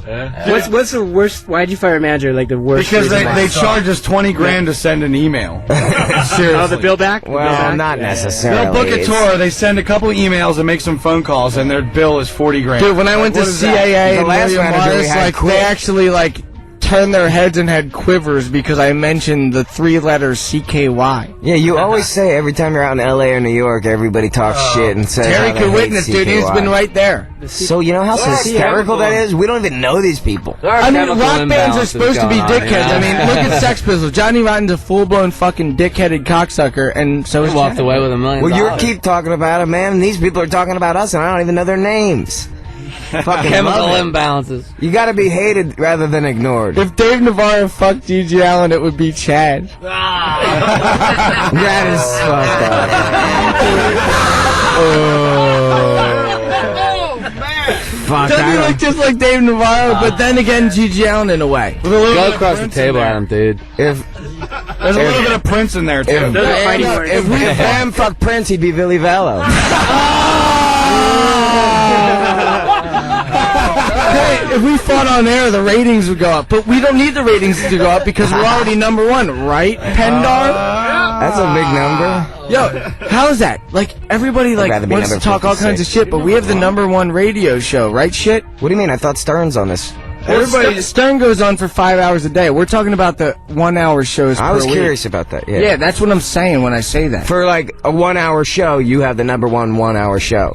What's the worst? Why'd you fire a manager? Like the worst? Because reason why? they charge us $20 grand to send an email. Seriously. Oh, the bill back? Well, not necessarily. They'll book a tour, they send a couple emails and make some phone calls, and their bill is $40 grand. Dude, when I went to What is that? CAA The and last William manager we Morris, had like, quit. they actually, like, turned their heads and had quivers because I mentioned the 3 letters CKY. Yeah, you always say every time you're out in LA or New York, everybody talks shit and says Terry how they could hate witness, dude. He's CKY. been right there. So you know how hysterical that is? We don't even know these people. I mean, rock bands are supposed to be dickheads. I mean, look at Sex Pistols. Johnny Rotten's a full-blown fucking dickheaded cocksucker, and so is walked Chad. away with $1 million. Well, you keep talking about it, man. And these people are talking about us, and I don't even know their names. Fucking Chemical love it. imbalances. You got to be hated rather than ignored. If Dave Navarro fucked G.G. Allen, it would be Chad. That is fucked up. Fuck, Doesn't he I look just like Dave Navarro? But then again, G.G. Allen in a way. Go across the table at him, dude. If There's a little bit of Prince in there, too. if we Bam fucked Prince, he'd be Billy Vallow. Hey, if we fought on air, the ratings would go up. But we don't need the ratings to go up because we're already #1, right, Pendar? That's a big number. Yo, how's that? Like, everybody I'd rather be wants to number talk all kinds of 56. shit, but we have the #1 radio show, right, shit? What do you mean? I thought Stern's on this. Everybody, Stern goes on for 5 hours a day. We're talking about the 1-hour shows I per was week. curious about that. Yeah. Yeah, that's what I'm saying when I say that. For like a 1-hour show, you have the #1 1-hour show.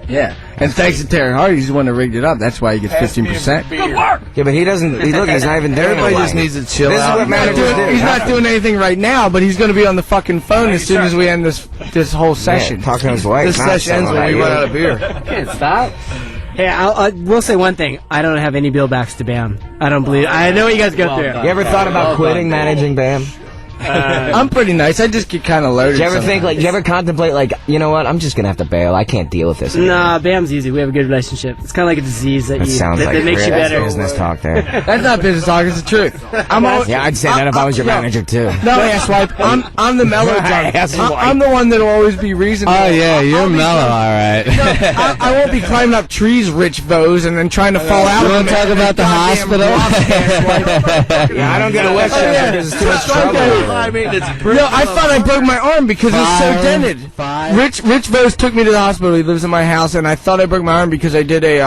Yeah. And thanks to Terry Hardy, he's the one that rigged it up. That's why he gets 15%. Yeah, but he doesn't. Look, he's not even there. Everybody just needs to chill This is out. what managers do. He's not doing anything right now, but he's going to be on the fucking phone as soon as we end this whole session. Yeah, talking to his wife. This not session ends when someone we like run you. out of beer. Can't stop. Hey, I will say one thing. I don't have any bill backs to Bam. I don't believe. I know what you guys go through. You ever thought about quitting managing Bam? I'm pretty nice. I just get kind of loaded. Did you ever sometimes. think, like, you ever contemplate, like, you know what, I'm just gonna have to bail. I can't deal with this. Nah, Bam's easy. We have a good relationship. It's kind of like a disease that makes you better. Business talk there. That's not business talk. It's the truth. Yeah, I'd say that if I was your manager too. No, asswipe. I'm the mellow drunk. I'm the one that'll always be reasonable. Oh yeah, you're mellow, all right. No, I won't be climbing up trees, rich Vos, and then trying to fall out. You want to talk about the hospital? Yeah, I don't get a Westchester because it's too much trouble. No, I thought I broke my arm because it's so dented. Rich Vos took me to the hospital. He lives in my house, and I thought I broke my arm because I did a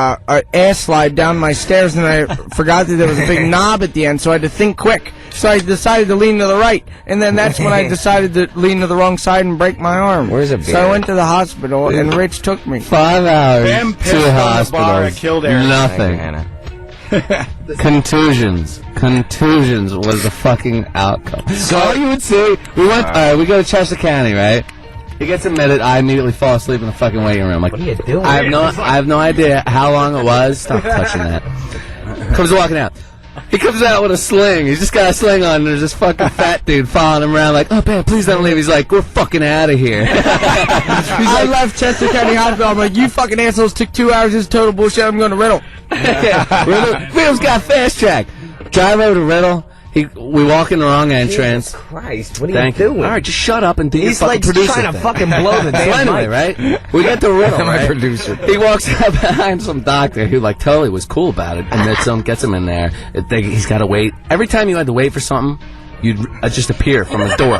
ass slide down my stairs, and I forgot that there was a big knob at the end, so I had to think quick. So I decided to lean to the right, and then that's when I decided to lean to the wrong side and break my arm. Where's it? So I went to the hospital, and Rich took me. 5 hours. Bam pissed Two on the bar at hospitals. Kildare. Nothing. Contusions was the fucking outcome. So all you would see, we go to Chester County, right? He gets admitted. I immediately fall asleep in the fucking waiting room. Like, What are you doing? I have no idea how long it was. Stop touching that. Comes walking out. He comes out with a sling. He's just got a sling on, and there's this fucking fat dude following him around like, oh, man, please don't leave. He's like, we're fucking out of here. I left Chester County Hospital. I'm like, you fucking assholes took 2 hours. This is total bullshit. I'm going to Riddle. Riddle's got fast track. Drive over to Riddle. We walk in the wrong entrance. Jesus Christ, what are Thank you doing? All right, just shut up and do your He's fucking like producer trying to thing. fucking blow the So damn anyway, mic. right? We get to Riddle, My right? producer. He walks up behind some doctor who, like, totally was cool about it, and gets him in there. He's got to wait. Every time you had to wait for something, you'd just appear from the door.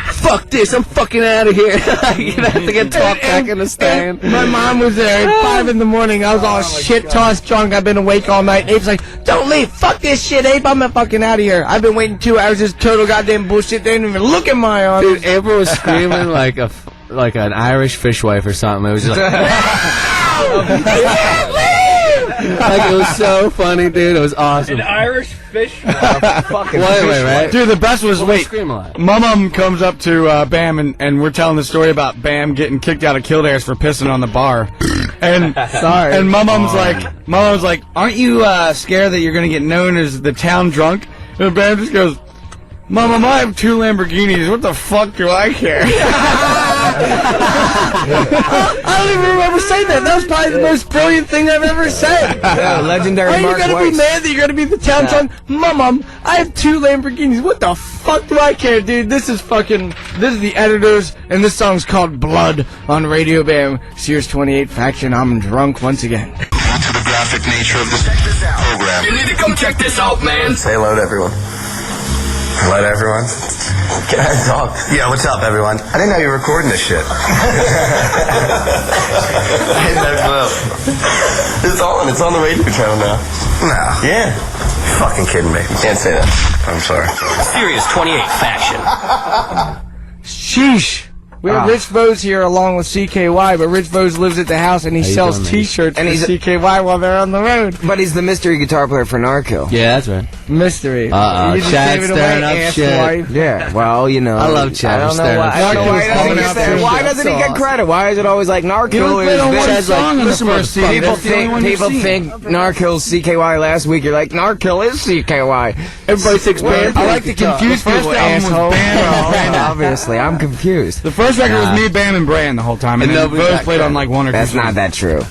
Fuck this, I'm fucking out of here. You'd have to get talked back in the stand. My mom was there at 5 in the morning. I was all shit-tossed drunk. I've been awake all night. Abe's like, don't leave. Fuck this shit, Abe. I'm fucking out of here. I've been waiting 2 hours. This total goddamn bullshit. They didn't even look at my arm. Dude, April was screaming like an Irish fishwife or something. It was just like, it was so funny, dude. It was awesome. An Irish fish. Fucking right? Dude, the best was, wait, Scream a lot. my mom comes up to Bam, and we're telling the story about Bam getting kicked out of Kildare's for pissing on the bar. And Sorry. And my mom's like, aren't you scared that you're going to get known as the town drunk? And Bam just goes, Mom, I have 2 Lamborghinis. What the fuck do I care? I don't even remember saying that. That was probably the most brilliant thing I've ever said. Yeah, legendary Are you Mark gonna Weiss. be mad that you're gonna be the town drunk? Mom, I have 2 Lamborghinis. What the fuck do I care, dude? This is the editors, and this song's called Blood on Radio Bam. Sears 28 Faction. I'm drunk once again. Due to the graphic nature of this program. You need to come check this out, man. Say hello to everyone. Hello to everyone. Can I talk? Yeah, what's up, everyone? I didn't know you were recording this shit. It's on. It's on the radio channel now. No. Yeah. You're fucking kidding me. You can't say that. I'm sorry. Sirius 28 Faction. Sheesh. We have Rich Vos here along with CKY, but Rich Vos lives at the house and he sells T-shirts And for he's CKY while they're on the road. But he's the mystery guitar player for Narco. Yeah, that's right. Mystery. You just Chad gave it stirring away, up shit. asswipe. Yeah, well, you know. I love Chad. I don't know why. Stirring up Why shit. doesn't he get there? Why doesn't he get credit? Why is it always like Narco is this? People think Narco's CKY last week. You're like, Narco is CKY. Everybody thinks Bam. I like to confuse people, asshole. Obviously, I'm confused. The first record was me, Bam, and Brian the whole time, and then both played on like 1 or 2 That's not songs. that true.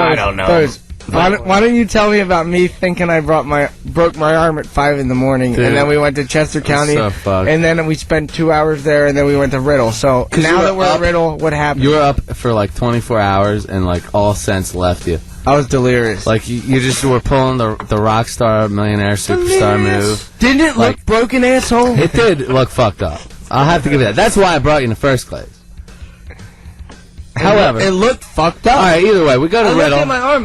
I don't know. First, why don't you tell me about me thinking I broke my arm at 5 in the morning, Dude, and then we went to Chester County, so fucked. and then we spent 2 hours there, and then we went to Riddle. So now that we're at Riddle, what happened? You were up for like 24 hours, and like all sense left you. I was delirious. Like you just were pulling the rock star millionaire superstar move. Didn't it look broken, asshole? It did look fucked up. I'll have to give you that. That's why I brought you in the first place. However, it looked fucked up. All right, either way, we go to I looked Riddle. at my arm.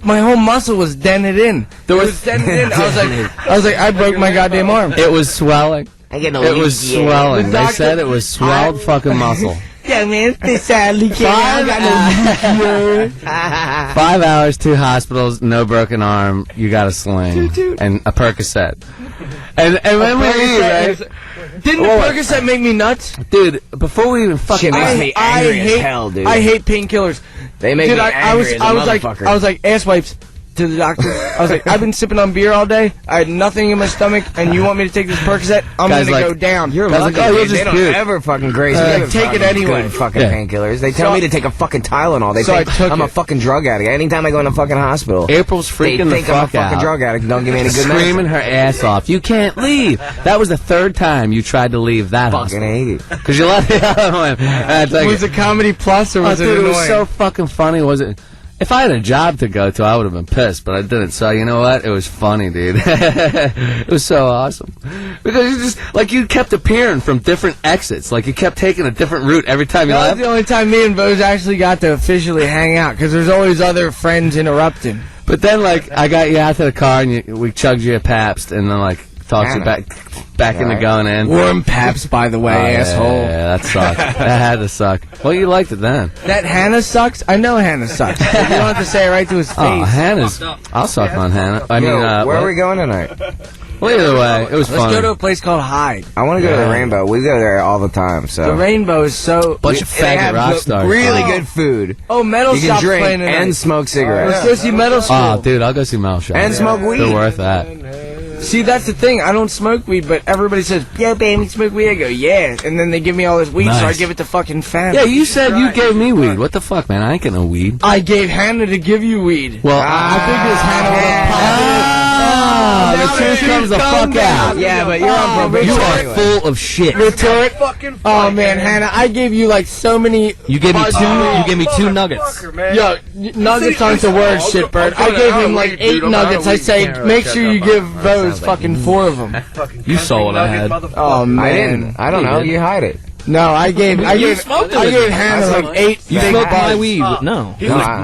My whole muscle was dented in. It was dented in. I was like, I broke my goddamn arm. It was swelling. It was swelling. The They doctor- said it was swelled fucking muscle. Yeah, man, it's sadly 5 hours, 2 hospitals, no broken arm. You got a sling and a Percocet. And when we leave, right? Didn't the Percocet make me nuts? Dude, before we even fucking Shit makes me angry as hell, dude. I hate painkillers. They make me angry as a motherfucker. I was like, asswipes, to the doctor. I was like, I've been sipping on beer all day. I had nothing in my stomach, and you want me to take this Percocet? I'm going to go down. You're lucky. They don't ever fucking grace me. Take it anyway. Good fucking painkillers. They tell me to take a fucking Tylenol. They think I'm a fucking drug addict. Anytime I go in a fucking hospital, April's freaking they think I'm a fucking drug addict. Don't give me any good medicine. Screaming her ass off. You can't leave. That was the third time you tried to leave that fucking hospital. Because you left the other one. Was it Comedy Plus or was it annoying? It was so fucking funny, was it? If I had a job to go to, I would have been pissed, but I didn't. So you know what? It was funny, dude. It was so awesome because you just you kept appearing from different exits. Like you kept taking a different route every time you left. That was the only time me and Bose actually got to officially hang out because there's always other friends interrupting. But then, I got you out to the car and we chugged you a Pabst, and then talked you back into going in. Warm Pabst, by the way, asshole. Yeah, that sucked. That had to suck. Well, you liked it then. That Hannah sucks? I know Hannah sucks. You don't have to say it right to his face. Oh, Hannah's... I'll suck on Hannah. I mean, where are we going tonight? Well, either way, it was fun. Let's go to a place called Hyde. I want to go to the Rainbow. We go there all the time. So the Rainbow is so... Bunch of faggot rock stars. Really good food. Oh, Metal You Shop's can drink playing tonight. and smoke cigarettes. Let's go see Metal Shop. Oh, dude, I'll go see Metal Shop. And smoke weed. They're worth that. See, that's the thing. I don't smoke weed, but everybody says, "Yeah, baby, you smoke weed." I go, "Yeah," and then they give me all this weed, so I give it to fucking family. Yeah, you said you gave me weed. What the fuck, man? I ain't getting no weed. I gave Hannah to give you weed. Well, I think it was Hannah. The truth comes the fuck out. Yeah, but you're on probation. You are full of shit. Retort. Oh man, Hannah, I gave you so many. You gave me two. You gave me 2 nuggets. Yo, nuggets aren't the word, shitbird. I gave him 8 nuggets. I say, make sure you give those fucking 4 of them. You saw what I had. Oh man, I didn't. I don't know. You hide it. No, I gave Hannah 8. You smoked my weed. No.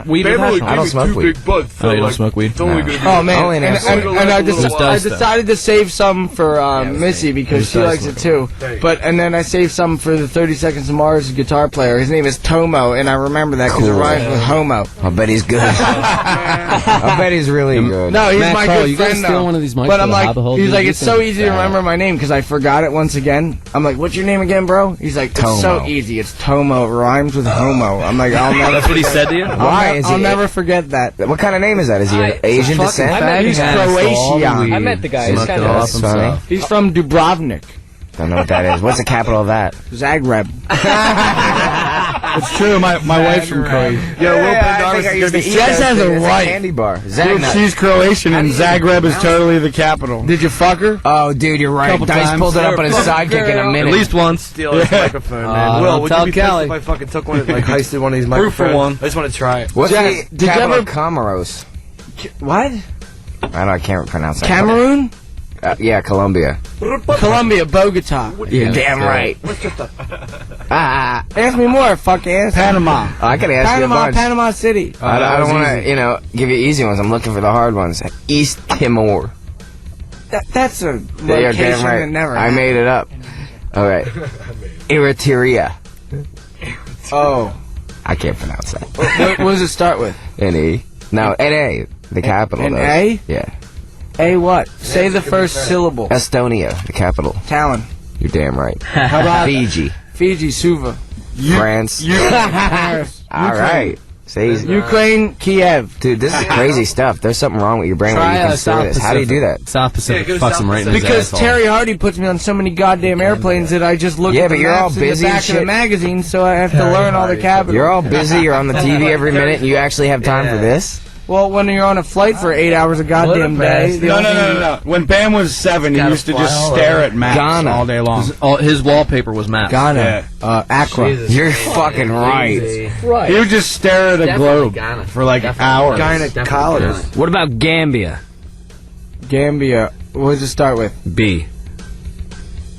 Weed. I don't smoke weed. Oh, you don't smoke weed? Oh man, and I decided to save some for Missy because she likes it too. And then I saved some for the 30 Seconds to Mars guitar player. His name is Tomo, and I remember that because it rhymes with homo. I bet he's good. I bet he's really good. No, he's my good you guys friend steal though. one of these mics But I'm he's like, dude? it's so easy to remember my name because I forgot it once again. I'm like, what's your name again, bro? He's like, it's so easy. It's Tomo. It rhymes with homo. I'm like, I'll never. That's what he said to you? I'll never forget that. What kind of name is that? Is he Asian descent? He's Croatian. I met the guy. He's kind of awesome. He's from Dubrovnik. Don't know what that is. What's the capital of that? Zagreb. It's true. My wife's from Croatia. Yo, Jess has a wife. Candy bar. She's Croatian, and Zagreb is totally the capital. Did you fuck her? Oh, dude, you're right. Couple Dice times. pulled it up on his sidekick in a minute. At least once. Steal his microphone, man. Will, would you be pissed if I fucking took one, heisted one of these microphones? for one. I just want to try it. What's Jess, the did you capital ever- of Comoros? What? I can't pronounce that. Cameroon? Yeah, Colombia. Colombia, Bogota. You're damn right. Ask me more, fuck ass. Panama. I can ask you a bunch. Panama City. I don't want to, give you easy ones. I'm looking for the hard ones. East Timor. That's a Yeah, you're location damn right. that never I made it up. All right. Eritrea. Oh. I can't pronounce that. What does it start with? N-E. No, N-A. The capital. though. N-A? Yeah. A what? Say the first syllable. Estonia, the capital. Talon. You're damn right. How about Fiji. Fiji, Suva. France. Paris. All right. Say easy. Ukraine, Kiev. Dude, this is crazy stuff. There's something wrong with your brain when you consider this. How do you do that? South Pacific fucks him right in his Because asshole. Terry Hardy puts me on so many goddamn airplanes that I just look Yeah, at the but you're all maps in the busy and back of the shit. magazine, so I have to learn all the capitals. You're all busy. You're on the TV every minute, and you actually have time for this? Well, when you're on a flight for 8 hours a goddamn day. No. When Bam was 7, he used to just stare at maps Ghana. all day long. His wallpaper was maps. Ghana. Accra. You're fucking right. He would just stare at a globe for hours. Gynecologist. What about Gambia? Gambia. What does it start with? B.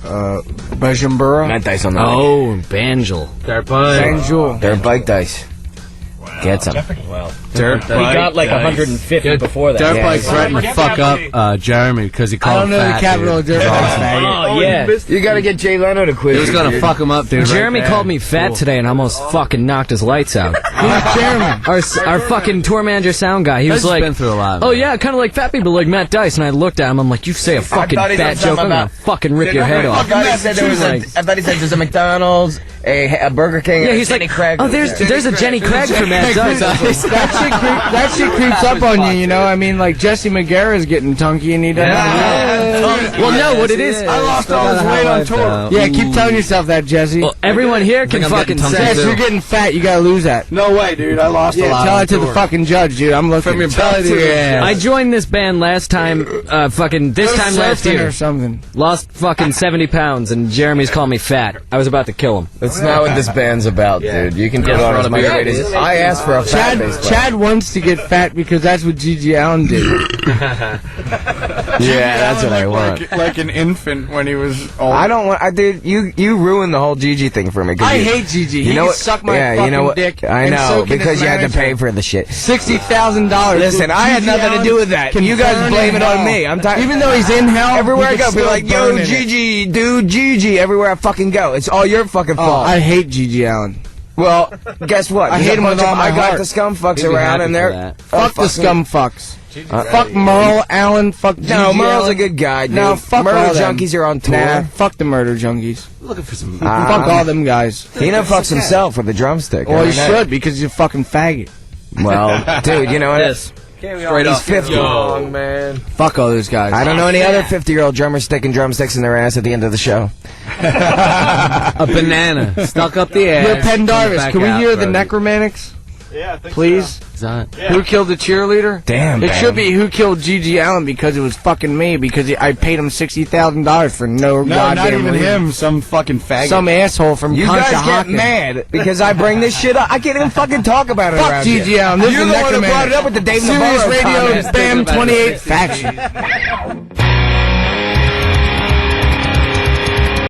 Bujumbura. That dice on the Oh, Banjul. Banjul. They're bike dice. Get some. Dirt He got 150 before that. Dirt bike threatened to fuck up Jeremy because he I called don't him know the fat, capital dude. of dirt bikes. Oh, yeah. You gotta get Jay Leno to quit. He was gonna fuck him up, dude. Jeremy right called me fat today and almost fucking knocked his lights out. Who's Jeremy? Our fucking tour manager sound guy. He was He's like, been through a lot. oh yeah, kind of like fat people like Matt Dice. And I looked at him, I'm like, you say a fucking thought he fat said joke, I'm something gonna fucking rip your head off. I thought he said there's a McDonald's, a Burger King, Yeah, and he's Jenny like, Craig. oh, there's a Jenny Craig for Matt That shit creeps up on you, you know? I mean, like, Jesse McGarrett's getting tunky and he doesn't. Well, no, what it is... I lost all his weight on tour. Yeah, keep telling yourself that, Jesse. Well, everyone here can fucking say... Yes, you're getting fat. You gotta lose that. No way, dude. I lost a lot. Tell it to the fucking judge, dude. I'm looking. From your belly to your ass. I joined this band last time, this time last year. Or something. Lost fucking 70 pounds, and Jeremy's called me fat. I was about to kill him. That's not what this band's about, dude. You can put on as much weight as... I asked for a fat bass player. Chad wants to get fat because that's what Gigi Allen did. Yeah, that's what I want. Like an infant when he was old. I don't want... dude, you ruined the whole Gigi thing for me. I hate Gigi. He can suck my fucking dick. I know, because you had to pay for the shit. $60,000. Listen, I had nothing to do with that. You guys blame it on me. I'm tired. Even though he's in hell, everywhere I go, be like, yo, Gigi, dude, Gigi. Everywhere I fucking go, it's all your fucking fault. I hate Gigi Allen. Well, guess what? I hate him with all my heart. I got the scum fucks around in there. Fuck the scum fucks. Fuck Merle Allen. Fuck Gigi No, Merle's Allen. a good guy, dude. No, fuck Murder all them. junkies are on tour. Nah, fuck the murder junkies. Looking for some... Fuck all them guys. He fucks himself with a drumstick. Well, he should, because he's a fucking faggot. Well, dude, you know what? Yes. He's 50. Young, man. Fuck all those guys. I don't know any other 50-year-old drummers sticking drumsticks in their ass at the end of the show. A banana stuck up the ass. Yo, Pendarvis, can we hear the Necromantics? Yeah, I think Please? Who killed the cheerleader? Damn, It man. should be who killed Gigi Allen because it was fucking me because I paid him $60,000 for no not goddamn even reason. him. Some fucking faggot. Some asshole from You guys get Conshohocken. mad because I bring this shit up. I can't even fucking talk about it Fuck around Gigi here. Allen. This You're is the one who brought it up with the Dave Sirius Navarro Radio comments. Bam 28 faction.